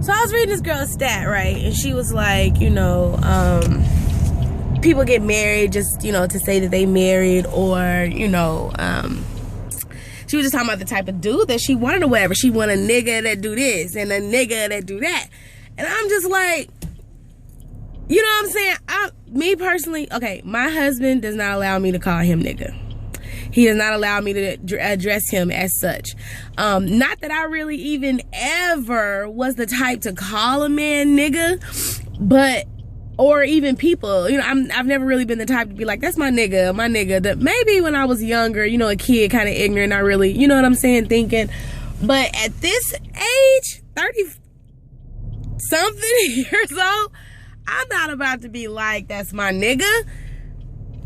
So I was reading this girl's stat, right? And she was like, you know, people get married just, you know, to say that they married, or, you know, she was just talking about the type of dude that she wanted or whatever. She wanted a nigga that do this and a nigga that do that. And I'm just like, you know what I'm saying? Me personally, okay, my husband does not allow me to call him nigga. He does not allow me to address him as such. Not that I really even ever was the type to call a man nigga, but, or even people, you know, I've never really been the type to be like, that's my nigga. That maybe when I was younger, you know, a kid, kind of ignorant, not really, you know what I'm saying, thinking. But at this age, 30-something years old, I'm not about to be like, that's my nigga.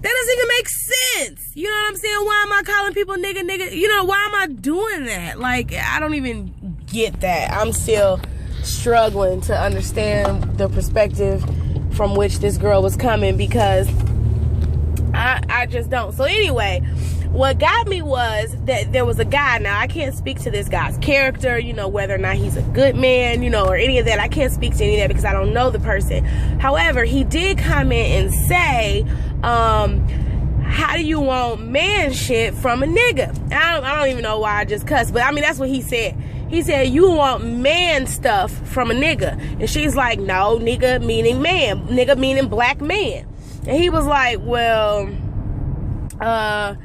That doesn't even make sense. You know what I'm saying? Why am I calling people nigga? You know, why am I doing that? Like, I don't even get that. I'm still struggling to understand the perspective from which this girl was coming, because I just don't. So anyway, what got me was that there was a guy. Now, I can't speak to this guy's character, you know, whether or not he's a good man, you know, or any of that. I can't speak to any of that because I don't know the person. However, he did comment and say, how do you want man shit from a nigga? I don't even know why I just cussed, but I mean, that's what he said. He said, you want man stuff from a nigga. And she's like, no, nigga meaning man. Nigga meaning black man. And he was like, well, a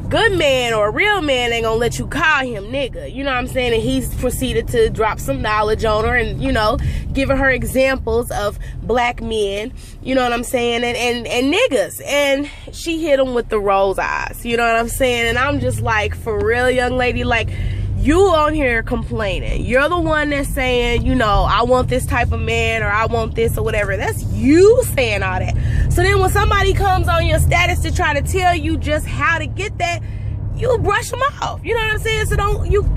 good man or a real man ain't gonna let you call him nigga. You know what I'm saying? And he's proceeded to drop some knowledge on her and, you know, giving her examples of black men, you know what I'm saying, and niggas. And she hit him with the rose eyes, you know what I'm saying? And I'm just like, for real, young lady, like, you on here complaining. You're the one that's saying, you know, I want this type of man, or I want this, or whatever. That's you saying all that. So then when somebody comes on your status to try to tell you just how to get that, you brush them off. You know what I'm saying? So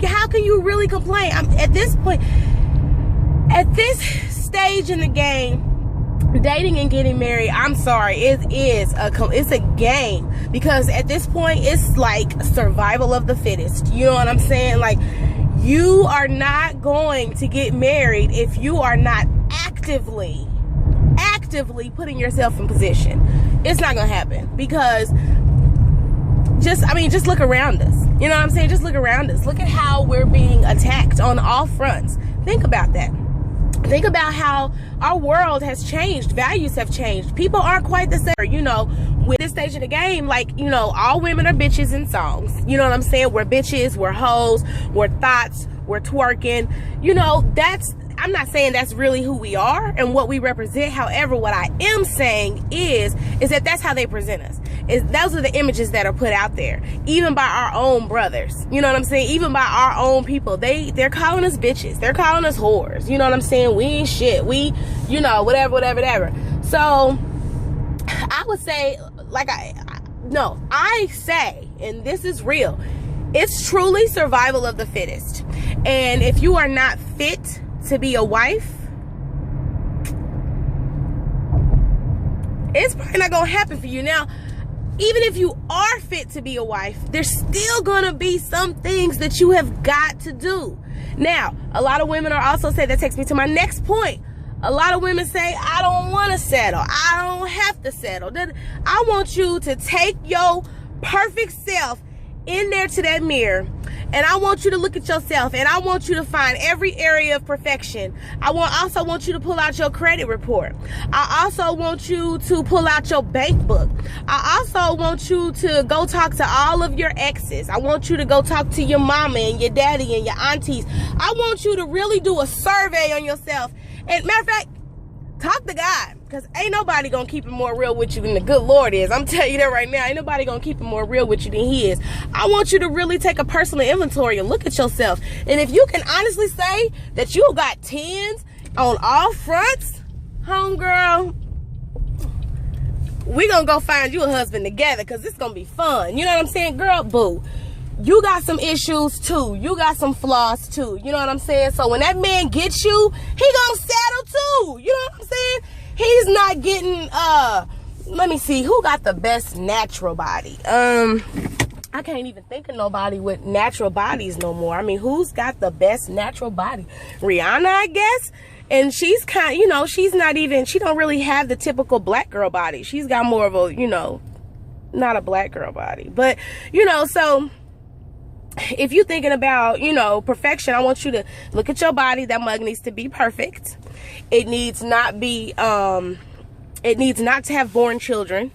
how can you really complain? At this point, at this stage in the game, dating and getting married, I'm sorry, it's a game, because at this point it's like survival of the fittest. You know what I'm saying? Like, you are not going to get married if you are not actively putting yourself in position. It's not gonna happen, because just look around us. You know what I'm saying? Just look around us. Look at how we're being attacked on all fronts. Think about that. Think about how our world has changed. Values have changed. People aren't quite the same. You know, with this stage of the game, like, you know, all women are bitches in songs. You know what I'm saying? We're bitches, we're hoes, we're thoughts, we're twerking. You know, I'm not saying that's really who we are and what we represent. However, what I am saying is that that's how they present us. Those are the images that are put out there, even by our own brothers. You know what I'm saying? Even by our own people. They're calling us bitches. They're calling us whores. You know what I'm saying? We ain't shit. We, you know, whatever. So I would say, like, I say, and this is real, it's truly survival of the fittest. And if you are not fit to be a wife, it's probably not gonna happen for you. Now, even if you are fit to be a wife, there's still gonna be some things that you have got to do. Now, a lot of women are also saying, that takes me to my next point. A lot of women say, I don't want to settle. I don't have to settle. I want you to take your perfect self in there to that mirror, and I want you to look at yourself, and I want you to find every area of perfection. I also want you to pull out your credit report. I also want you to pull out your bank book. I also want you to go talk to all of your exes. I want you to go talk to your mama and your daddy and your aunties. I want you to really do a survey on yourself. And matter of fact, talk to God, because ain't nobody gonna keep it more real with you than the good Lord is. I'm telling you that right now. Ain't nobody gonna keep it more real with you than he is. I want you to really take a personal inventory and look at yourself. And if you can honestly say that you got 10s on all fronts, homegirl, we gonna go find you a husband together, because it's gonna be fun. You know what I'm saying? Girl, boo, you got some issues too. You got some flaws too. You know what I'm saying? So when that man gets you, he gonna settle too. You know what I'm saying? He's not getting, let me see, who got the best natural body? I can't even think of nobody with natural bodies no more. I mean, who's got the best natural body? Rihanna, I guess. And she's kind, you know, she don't really have the typical black girl body. She's got more of a, you know, not a black girl body. But, you know, so if you're thinking about, you know, perfection, I want you to look at your body. That mug needs to be perfect. It needs not to have born children.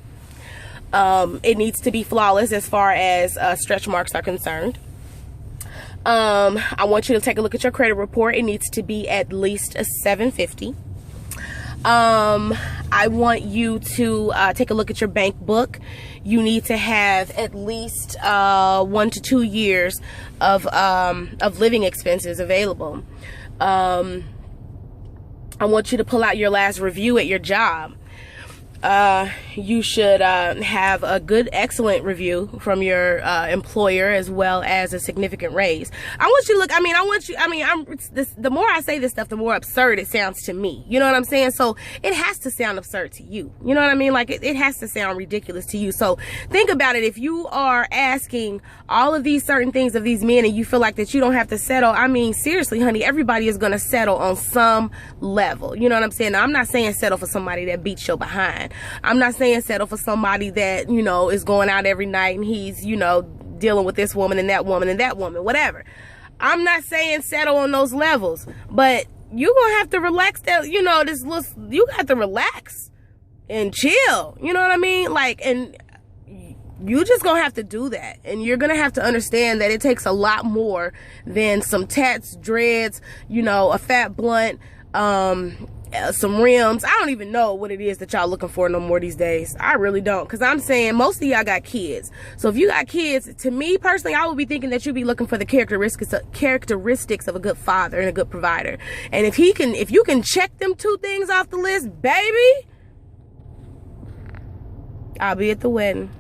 It needs to be flawless as far as stretch marks are concerned. I want you to take a look at your credit report. It needs to be at least a 750. I want you to take a look at your bank book. You need to have at least 1 to 2 years of living expenses available. I want you to pull out your last review at your job. You should have a good, excellent review from your employer, as well as a significant raise. I want you to look, the more I say this stuff, the more absurd it sounds to me. You know what I'm saying? So it has to sound absurd to you. You know what I mean? Like it has to sound ridiculous to you. So think about it. If you are asking all of these certain things of these men and you feel like that you don't have to settle, I mean, seriously, honey, everybody is going to settle on some level. You know what I'm saying? Now, I'm not saying settle for somebody that beats your behind. I'm not saying settle for somebody that, you know, is going out every night and he's, you know, dealing with this woman and that woman and that woman, whatever. I'm not saying settle on those levels, but you're going to have to relax that, you know, you have to relax and chill. You know what I mean? Like, and you just going to have to do that. And you're going to have to understand that it takes a lot more than some tats, dreads, you know, a fat blunt, some rims. I don't even know what it is that y'all looking for no more these days. I really don't, because I'm saying most of y'all got kids. So if you got kids, to me personally, I would be thinking that you'd be looking for the characteristics of a good father and a good provider. And if you can check them 2 things off the list, baby, I'll be at the wedding.